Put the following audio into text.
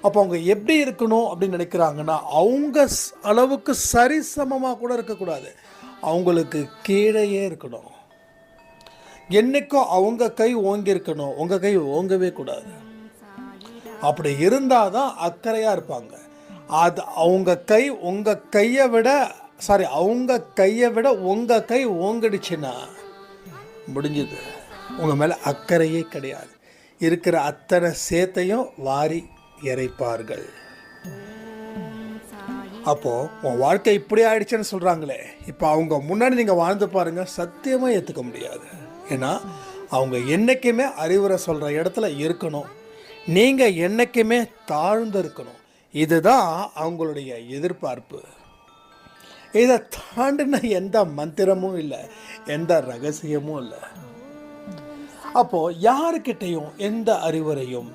அப்போ அவங்க எப்படி இருக்கணும் அப்படின்னு நினைக்கிறாங்கன்னா, அவங்க அளவுக்கு சரிசமமாக கூட இருக்கக்கூடாது, அவங்களுக்கு கீழேயே இருக்கணும். என்றைக்கும் அவங்க கை ஓங்கி இருக்கணும், உங்கள் கை ஓங்கவே கூடாது. அப்படி இருந்தால் தான் அக்கறையாக இருப்பாங்க. அது அவங்க கை உங்கள் கையை விட அவங்க கையை விட உங்கள் கை ஓங்கிடுச்சுன்னா முடிஞ்சுது. உங்கள் மேலே அக்கறையே கிடையாது. இருக்கிற அத்தனை சேத்தையும் வாரி இறைப்பார்கள். அப்போது உன் வாழ்க்கை இப்படி ஆயிடுச்சுன்னு சொல்கிறாங்களே, இப்போ அவங்க முன்னாடி நீங்கள் வாழ்ந்து பாருங்கள், சத்தியமாக ஏற்றுக்க முடியாது. ஏன்னா அவங்க என்றைக்குமே அறிவுரை சொல்கிற இடத்துல இருக்கணும், நீங்கள் என்றைக்குமே தாழ்ந்து இருக்கணும். இதுதான் அவங்களுடைய எதிர்பார்ப்பு. இதை தாண்டின எந்த மந்திரமும் இல்லை, எந்த ரகசியமும் இல்லை. அப்போது யாருக்கிட்டையும் எந்த அறிவுரையும்